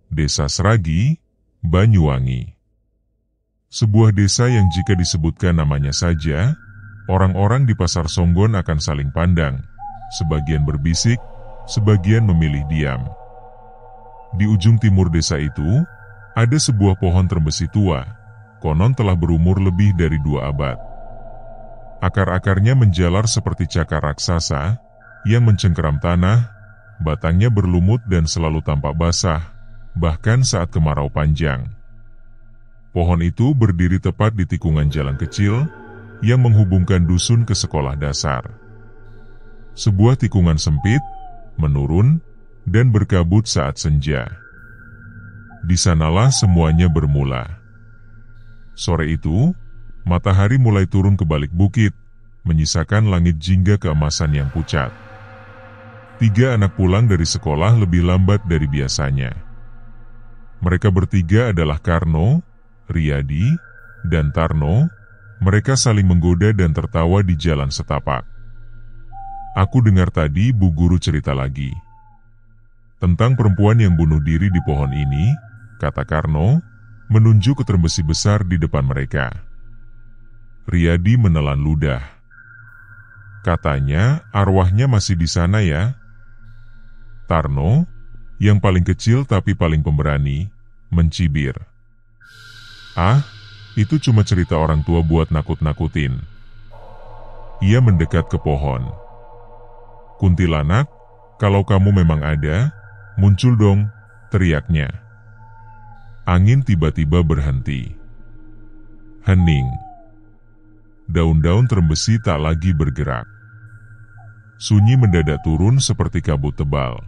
Desa Sragi, Banyuwangi. Sebuah desa yang jika disebutkan namanya saja, orang-orang di Pasar Songgon akan saling pandang, sebagian berbisik, sebagian memilih diam. Di ujung timur desa itu, ada sebuah pohon trembesi tua, konon telah berumur lebih dari 2 abad. Akar-akarnya menjalar seperti cakar raksasa, yang mencengkeram tanah, batangnya berlumut dan selalu tampak basah, bahkan saat kemarau panjang. Pohon itu berdiri tepat di tikungan jalan kecil, yang menghubungkan dusun ke sekolah dasar. Sebuah tikungan sempit, menurun, dan berkabut saat senja. Di sanalah semuanya bermula. Sore itu, matahari mulai turun ke balik bukit, menyisakan langit jingga keemasan yang pucat. 3 anak pulang dari sekolah lebih lambat dari biasanya. Mereka bertiga adalah Karno, Riyadi, dan Tarno. Mereka saling menggoda dan tertawa di jalan setapak. Aku dengar tadi Bu Guru cerita lagi tentang perempuan yang bunuh diri di pohon ini, kata Karno, menunjuk ke trembesi besar di depan mereka. Riyadi menelan ludah. Katanya arwahnya masih di sana ya. Tarno, yang paling kecil tapi paling pemberani, mencibir. Ah, itu cuma cerita orang tua buat nakut-nakutin. Ia mendekat ke pohon. Kuntilanak, kalau kamu memang ada, muncul dong, teriaknya. Angin tiba-tiba berhenti. Hening. Daun-daun trembesi tak lagi bergerak. Sunyi mendadak turun seperti kabut tebal.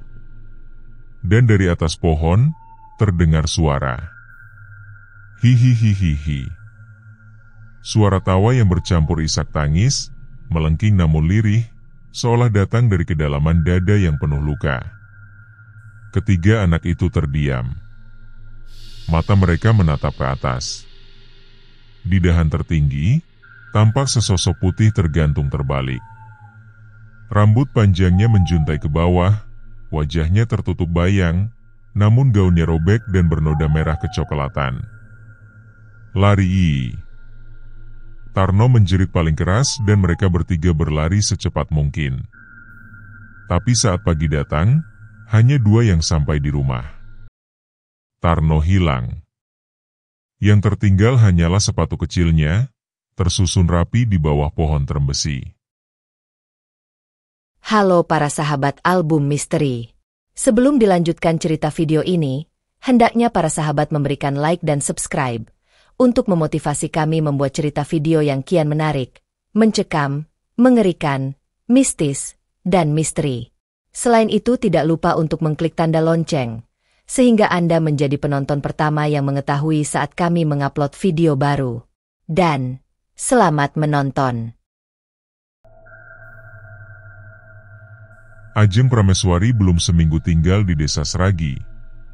Dan dari atas pohon, terdengar suara. Hihihihihi. Suara tawa yang bercampur isak tangis, melengking namun lirih, seolah datang dari kedalaman dada yang penuh luka. Ketiga anak itu terdiam. Mata mereka menatap ke atas. Di dahan tertinggi, tampak sesosok putih tergantung terbalik. Rambut panjangnya menjuntai ke bawah, wajahnya tertutup bayang, namun gaunnya robek dan bernoda merah kecoklatan. Lari! Tarno menjerit paling keras dan mereka bertiga berlari secepat mungkin. Tapi saat pagi datang, hanya 2 yang sampai di rumah. Tarno hilang. Yang tertinggal hanyalah sepatu kecilnya, tersusun rapi di bawah pohon trembesi. Halo para sahabat album misteri. Sebelum dilanjutkan cerita video ini, hendaknya para sahabat memberikan like dan subscribe untuk memotivasi kami membuat cerita video yang kian menarik, mencekam, mengerikan, mistis, dan misteri. Selain itu tidak lupa untuk mengklik tanda lonceng, sehingga Anda menjadi penonton pertama yang mengetahui saat kami mengupload video baru. Dan, selamat menonton. Ajeng Prameswari belum seminggu tinggal di desa Sragi,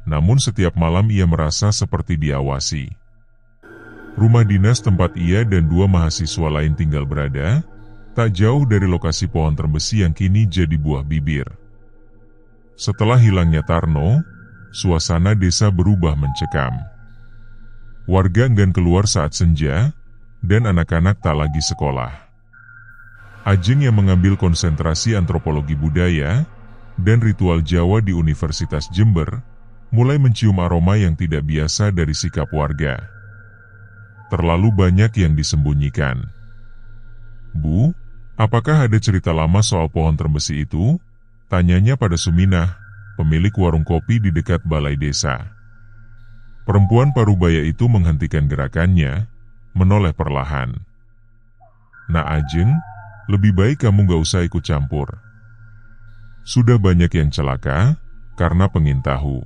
namun setiap malam ia merasa seperti diawasi. Rumah dinas tempat ia dan 2 mahasiswa lain tinggal berada, tak jauh dari lokasi pohon trembesi yang kini jadi buah bibir. Setelah hilangnya Tarno, suasana desa berubah mencekam. Warga enggan keluar saat senja, dan anak-anak tak lagi sekolah. Ajeng yang mengambil konsentrasi antropologi budaya dan ritual Jawa di Universitas Jember, mulai mencium aroma yang tidak biasa dari sikap warga. Terlalu banyak yang disembunyikan. Bu, apakah ada cerita lama soal pohon trembesi itu? Tanyanya pada Suminah, pemilik warung kopi di dekat balai desa. Perempuan parubaya itu menghentikan gerakannya, menoleh perlahan. Nah Ajeng, lebih baik kamu gak usah ikut campur. Sudah banyak yang celaka, karena pengin tahu.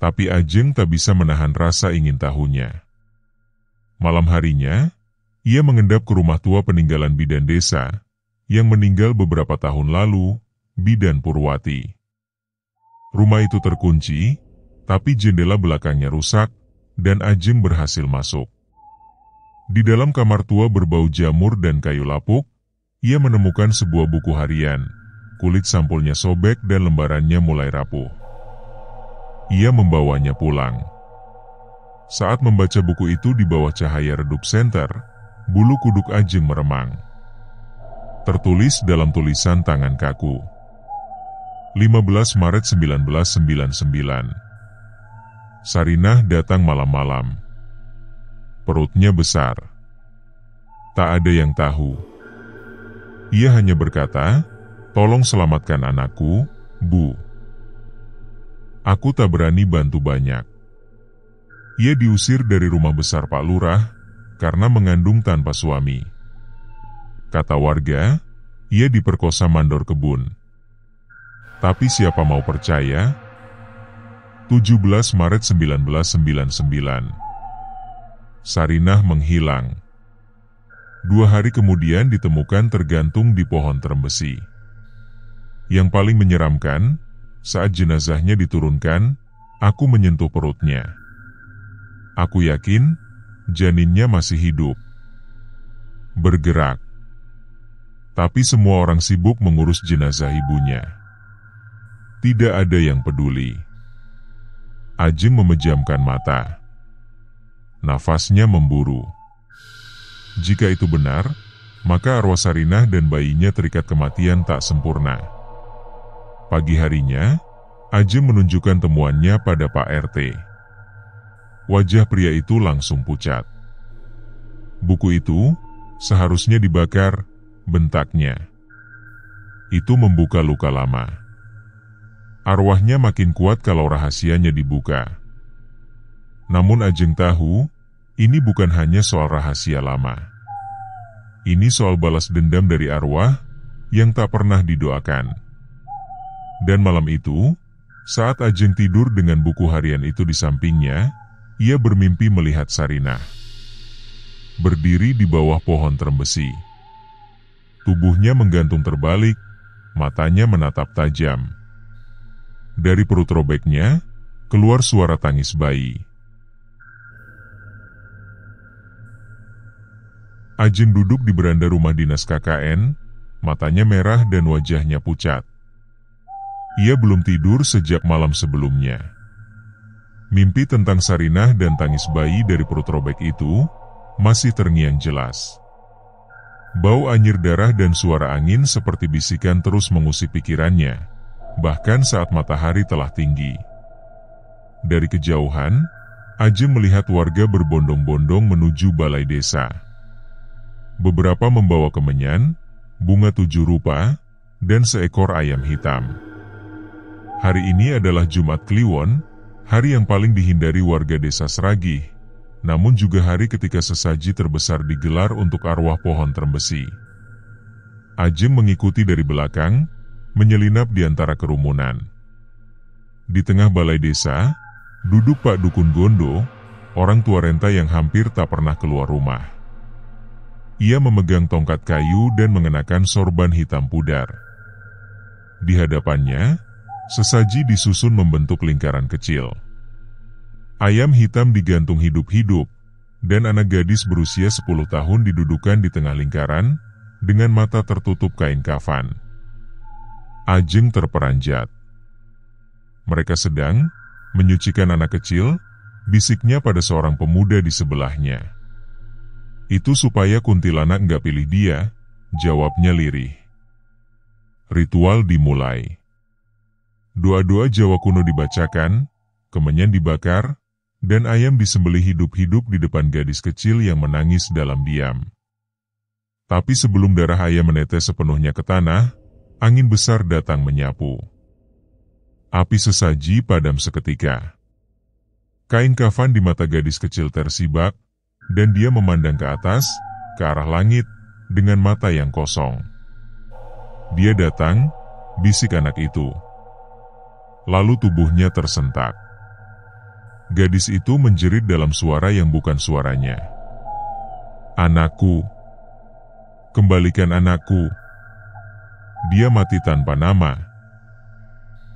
Tapi Ajeng tak bisa menahan rasa ingin tahunya. Malam harinya, ia mengendap ke rumah tua peninggalan bidan desa, yang meninggal beberapa tahun lalu, Bidan Purwati. Rumah itu terkunci, tapi jendela belakangnya rusak, dan Ajeng berhasil masuk. Di dalam kamar tua berbau jamur dan kayu lapuk, ia menemukan sebuah buku harian, kulit sampulnya sobek dan lembarannya mulai rapuh. ia membawanya pulang. Saat membaca buku itu di bawah cahaya redup senter, bulu kuduk Ajeng meremang. Tertulis dalam tulisan tangan kaku. 15 Maret 1999. Sarinah datang malam-malam. Perutnya besar. Tak ada yang tahu. Ia hanya berkata, "Tolong selamatkan anakku, Bu. Aku tak berani bantu banyak." Ia diusir dari rumah besar Pak Lurah karena mengandung tanpa suami. Kata warga, ia diperkosa mandor kebun. Tapi siapa mau percaya? 17 Maret 1999. Sarinah menghilang. 2 hari kemudian ditemukan tergantung di pohon terembesi. Yang paling menyeramkan, saat jenazahnya diturunkan, aku menyentuh perutnya. Aku yakin janinnya masih hidup, bergerak. Tapi semua orang sibuk mengurus jenazah ibunya. Tidak ada yang peduli. Ajeng memejamkan mata. Nafasnya memburu. Jika itu benar, maka arwah Sarinah dan bayinya terikat kematian tak sempurna. Pagi harinya, Ajeng menunjukkan temuannya pada Pak RT. Wajah pria itu langsung pucat. Buku itu seharusnya dibakar, bentaknya. Itu membuka luka lama. Arwahnya makin kuat kalau rahasianya dibuka. Namun Ajeng tahu, ini bukan hanya soal rahasia lama. Ini soal balas dendam dari arwah yang tak pernah didoakan. Dan malam itu, saat Ajeng tidur dengan buku harian itu di sampingnya, ia bermimpi melihat Sarinah berdiri di bawah pohon terembesi. Tubuhnya menggantung terbalik, matanya menatap tajam. Dari perut robeknya, keluar suara tangis bayi. Ajeng duduk di beranda rumah dinas KKN, matanya merah dan wajahnya pucat. Ia belum tidur sejak malam sebelumnya. Mimpi tentang Sarinah dan tangis bayi dari perut robek itu masih terngiang jelas. Bau anyir darah dan suara angin seperti bisikan terus mengusik pikirannya, bahkan saat matahari telah tinggi. Dari kejauhan, Ajeng melihat warga berbondong-bondong menuju balai desa. Beberapa membawa kemenyan, bunga 7 rupa, dan seekor ayam hitam. Hari ini adalah Jumat Kliwon, hari yang paling dihindari warga desa Sragih, namun juga hari ketika sesaji terbesar digelar untuk arwah pohon terembesi. Ajeng mengikuti dari belakang, menyelinap di antara kerumunan. Di tengah balai desa, duduk Pak Dukun Gondo, orang tua renta yang hampir tak pernah keluar rumah. Ia memegang tongkat kayu dan mengenakan sorban hitam pudar. Di hadapannya, sesaji disusun membentuk lingkaran kecil. Ayam hitam digantung hidup-hidup, dan anak gadis berusia 10 tahun didudukan di tengah lingkaran, dengan mata tertutup kain kafan. Ajeng terperanjat. Mereka sedang menyucikan anak kecil, bisiknya pada seorang pemuda di sebelahnya. Itu supaya kuntilanak nggak pilih dia, jawabnya lirih. Ritual dimulai. Doa-doa Jawa kuno dibacakan, kemenyan dibakar, dan ayam disembelih hidup-hidup di depan gadis kecil yang menangis dalam diam. Tapi sebelum darah ayam menetes sepenuhnya ke tanah, angin besar datang menyapu. Api sesaji padam seketika. Kain kafan di mata gadis kecil tersibak, dan dia memandang ke atas, ke arah langit, dengan mata yang kosong. Dia datang, bisik anak itu. Lalu tubuhnya tersentak. Gadis itu menjerit dalam suara yang bukan suaranya. "Anakku, kembalikan anakku." Dia mati tanpa nama.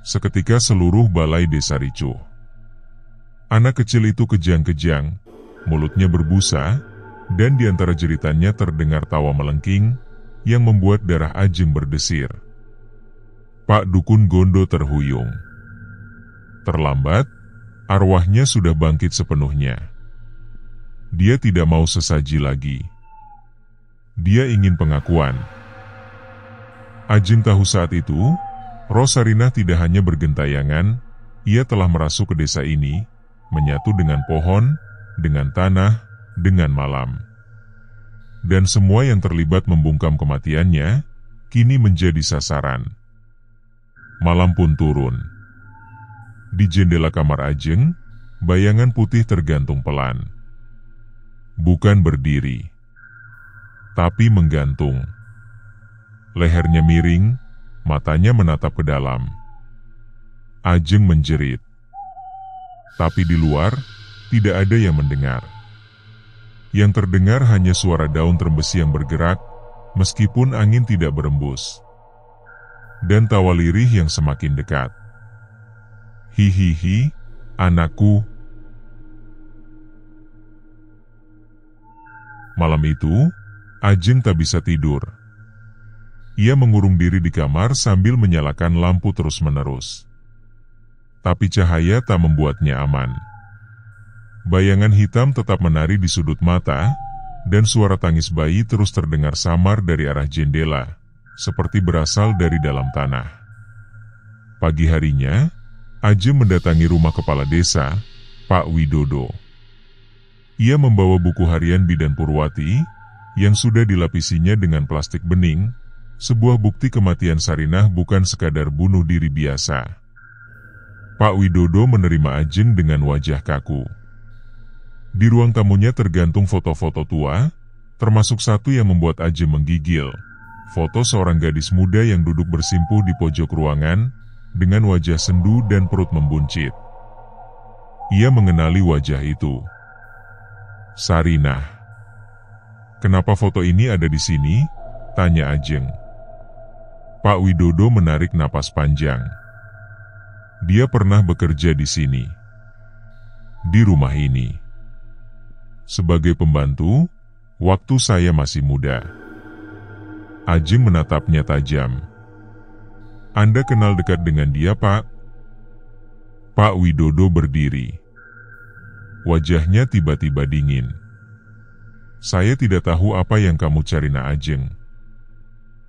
Seketika seluruh balai desa ricuh. Anak kecil itu kejang-kejang, mulutnya berbusa, dan di antara jeritannya terdengar tawa melengking yang membuat darah Ajeng berdesir. Pak Dukun Gondo terhuyung. Terlambat, Arwahnya sudah bangkit sepenuhnya. Dia tidak mau sesaji lagi. Dia ingin pengakuan. Ajeng tahu saat itu, roh Sarinah tidak hanya bergentayangan, ia telah merasuk ke desa ini, menyatu dengan pohon, dengan tanah, dengan malam. Dan semua yang terlibat membungkam kematiannya, kini menjadi sasaran. Malam pun turun. Di jendela kamar Ajeng, bayangan putih tergantung pelan. Bukan berdiri, tapi menggantung. Lehernya miring, matanya menatap ke dalam. Ajeng menjerit. Tapi di luar, tidak ada yang mendengar. Yang terdengar hanya suara daun terembesi yang bergerak, meskipun angin tidak berembus. Dan tawa lirih yang semakin dekat. Hihihi, anakku. Malam itu, Ajeng tak bisa tidur. Ia mengurung diri di kamar sambil menyalakan lampu terus-menerus. Tapi cahaya tak membuatnya aman. Bayangan hitam tetap menari di sudut mata, dan suara tangis bayi terus terdengar samar dari arah jendela, seperti berasal dari dalam tanah. Pagi harinya, Ajeng mendatangi rumah kepala desa, Pak Widodo. Ia membawa buku harian Bidan Purwati, yang sudah dilapisinya dengan plastik bening, sebuah bukti kematian Sarinah bukan sekadar bunuh diri biasa. Pak Widodo menerima Ajeng dengan wajah kaku. Di ruang tamunya tergantung foto-foto tua, termasuk satu yang membuat Ajeng menggigil. Foto seorang gadis muda yang duduk bersimpuh di pojok ruangan, dengan wajah sendu dan perut membuncit. Ia mengenali wajah itu. Sarinah. Kenapa foto ini ada di sini? Tanya Ajeng. Pak Widodo menarik napas panjang. Dia pernah bekerja di sini. Di rumah ini. Sebagai pembantu, waktu saya masih muda. Ajeng menatapnya tajam. Anda kenal dekat dengan dia, Pak? Pak Widodo berdiri. Wajahnya tiba-tiba dingin. Saya tidak tahu apa yang kamu cari, Nak Ajeng.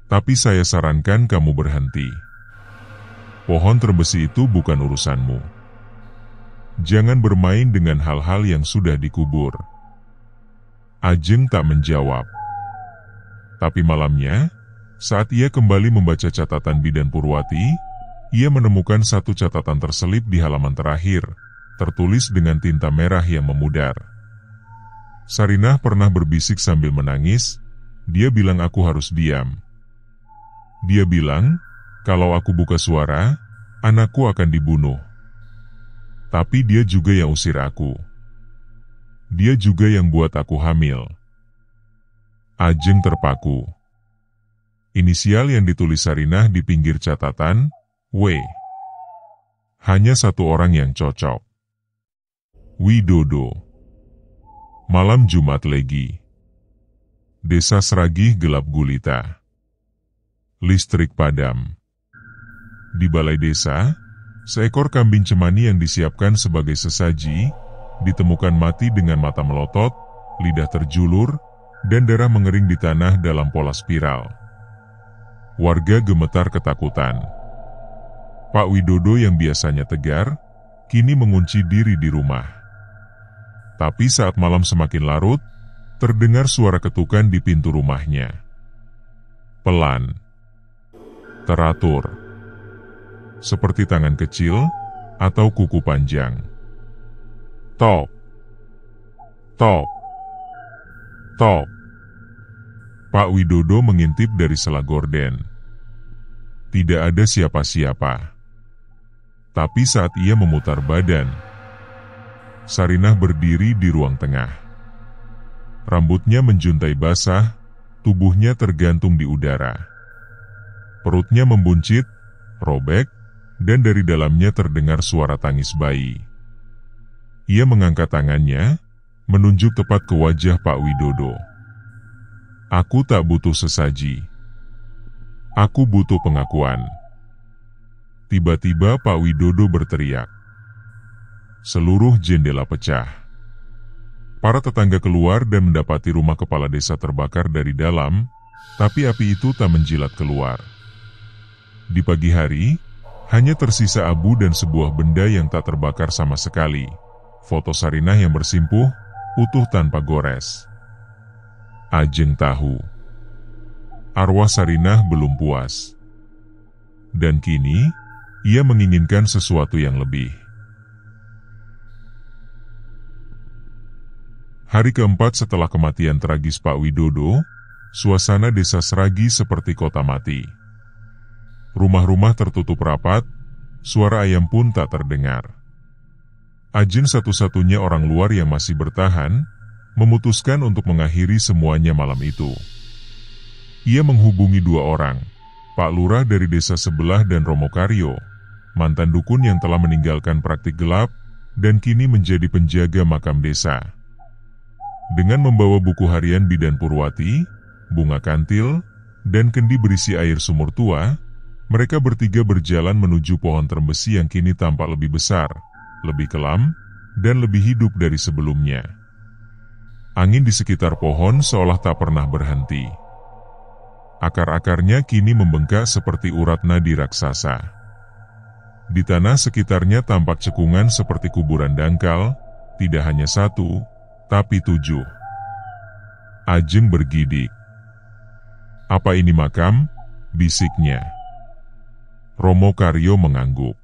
Tapi saya sarankan kamu berhenti. Pohon terbesi itu bukan urusanmu. Jangan bermain dengan hal-hal yang sudah dikubur. Ajeng tak menjawab. Tapi malamnya, saat ia kembali membaca catatan Bidan Purwati, ia menemukan satu catatan terselip di halaman terakhir, tertulis dengan tinta merah yang memudar. Sarinah pernah berbisik sambil menangis, dia bilang aku harus diam. Dia bilang, kalau aku buka suara, anakku akan dibunuh. Tapi dia juga yang usir aku. Dia juga yang buat aku hamil. Ajeng terpaku. Inisial yang ditulis Sarinah di pinggir catatan, W. Hanya satu orang yang cocok. Widodo. Malam Jumat Legi. Desa Sragih gelap gulita. Listrik padam. Di balai desa, seekor kambing cemani yang disiapkan sebagai sesaji, ditemukan mati dengan mata melotot, lidah terjulur, dan darah mengering di tanah dalam pola spiral. Warga gemetar ketakutan. Pak Widodo yang biasanya tegar, kini mengunci diri di rumah. Tapi saat malam semakin larut, terdengar suara ketukan di pintu rumahnya. Pelan. Teratur. Seperti tangan kecil atau kuku panjang. Tok. Tok. Tok. Pak Widodo mengintip dari sela gorden. Tidak ada siapa-siapa. Tapi saat ia memutar badan, Sarinah berdiri di ruang tengah. Rambutnya menjuntai basah, tubuhnya tergantung di udara. Perutnya membuncit, robek, dan dari dalamnya terdengar suara tangis bayi. Ia mengangkat tangannya, menunjuk tepat ke wajah Pak Widodo. Aku tak butuh sesaji. Aku butuh pengakuan. Tiba-tiba Pak Widodo berteriak. seluruh jendela pecah. Para tetangga keluar dan mendapati rumah kepala desa terbakar dari dalam, tapi api itu tak menjilat keluar. Di pagi hari, hanya tersisa abu dan sebuah benda yang tak terbakar sama sekali. Foto Sarinah yang bersimpuh, utuh tanpa gores. Ajeng tahu, arwah Sarinah belum puas. Dan kini, ia menginginkan sesuatu yang lebih. Hari keempat setelah kematian tragis Pak Widodo, suasana desa Sragi seperti kota mati. Rumah-rumah tertutup rapat, suara ayam pun tak terdengar. Ajeng, satu-satunya orang luar yang masih bertahan, memutuskan untuk mengakhiri semuanya malam itu. Ia menghubungi dua orang, Pak Lurah dari desa sebelah dan Romo Karyo, mantan dukun yang telah meninggalkan praktik gelap dan kini menjadi penjaga makam desa. Dengan membawa buku harian Bidan Purwati, bunga kantil, dan kendi berisi air sumur tua, mereka bertiga berjalan menuju pohon terembesi yang kini tampak lebih besar, lebih kelam, dan lebih hidup dari sebelumnya. Angin di sekitar pohon seolah tak pernah berhenti. Akar-akarnya kini membengkak seperti urat nadi raksasa. Di tanah sekitarnya tampak cekungan seperti kuburan dangkal, tidak hanya satu, tapi 7. Ajeng bergidik. "Apa ini makam?" bisiknya. Romo Karyo mengangguk.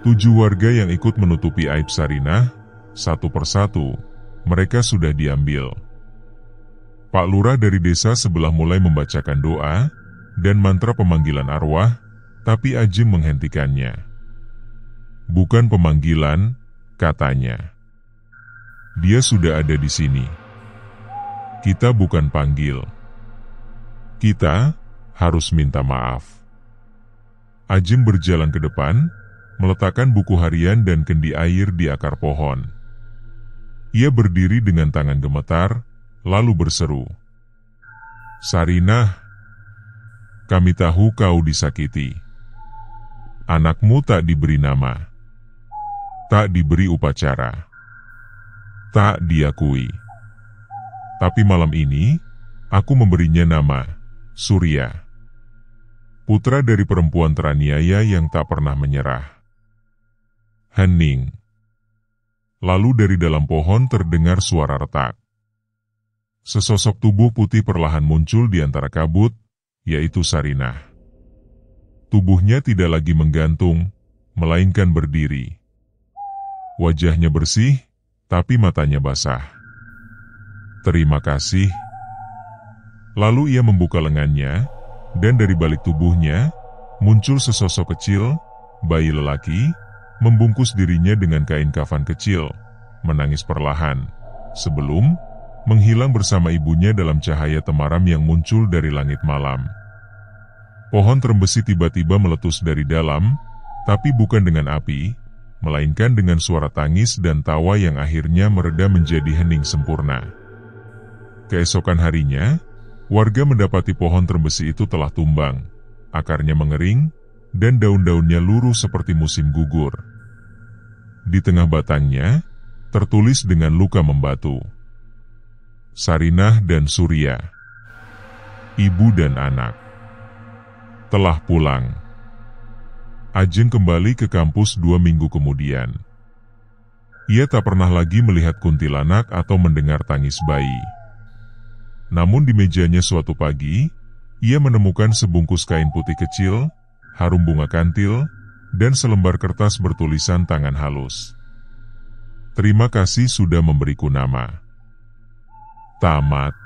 7 warga yang ikut menutupi aib Sarinah, satu persatu, mereka sudah diambil. Pak Lurah dari desa sebelah mulai membacakan doa dan mantra pemanggilan arwah, tapi Ajeng menghentikannya. "Bukan pemanggilan," katanya. "Dia sudah ada di sini. Kita bukan panggil. Kita harus minta maaf." Ajeng berjalan ke depan, meletakkan buku harian dan kendi air di akar pohon. Ia berdiri dengan tangan gemetar, lalu berseru, "Sarinah, kami tahu kau disakiti. Anakmu tak diberi nama, tak diberi upacara, tak diakui. Tapi malam ini, aku memberinya nama, Surya. Putra dari perempuan teraniaya yang tak pernah menyerah." Hening. Lalu dari dalam pohon terdengar suara retak. Sesosok tubuh putih perlahan muncul di antara kabut, yaitu Sarinah. Tubuhnya tidak lagi menggantung, melainkan berdiri. Wajahnya bersih, tapi matanya basah. "Terima kasih." Lalu ia membuka lengannya, dan dari balik tubuhnya, muncul sesosok kecil, bayi lelaki, membungkus dirinya dengan kain kafan kecil, menangis perlahan, sebelum menghilang bersama ibunya dalam cahaya temaram yang muncul dari langit malam. Pohon terembesi tiba-tiba meletus dari dalam, tapi bukan dengan api, melainkan dengan suara tangis dan tawa yang akhirnya mereda menjadi hening sempurna. Keesokan harinya, warga mendapati pohon terembesi itu telah tumbang, akarnya mengering, dan daun-daunnya luruh seperti musim gugur. Di tengah batangnya, tertulis dengan luka membatu, "Sarinah dan Surya, ibu dan anak, telah pulang." Ajeng kembali ke kampus 2 minggu kemudian. Ia tak pernah lagi melihat kuntilanak atau mendengar tangis bayi. Namun di mejanya suatu pagi, ia menemukan sebungkus kain putih kecil, harum bunga kantil, dan selembar kertas bertulisan tangan halus. "Terima kasih sudah memberiku nama." Tamat.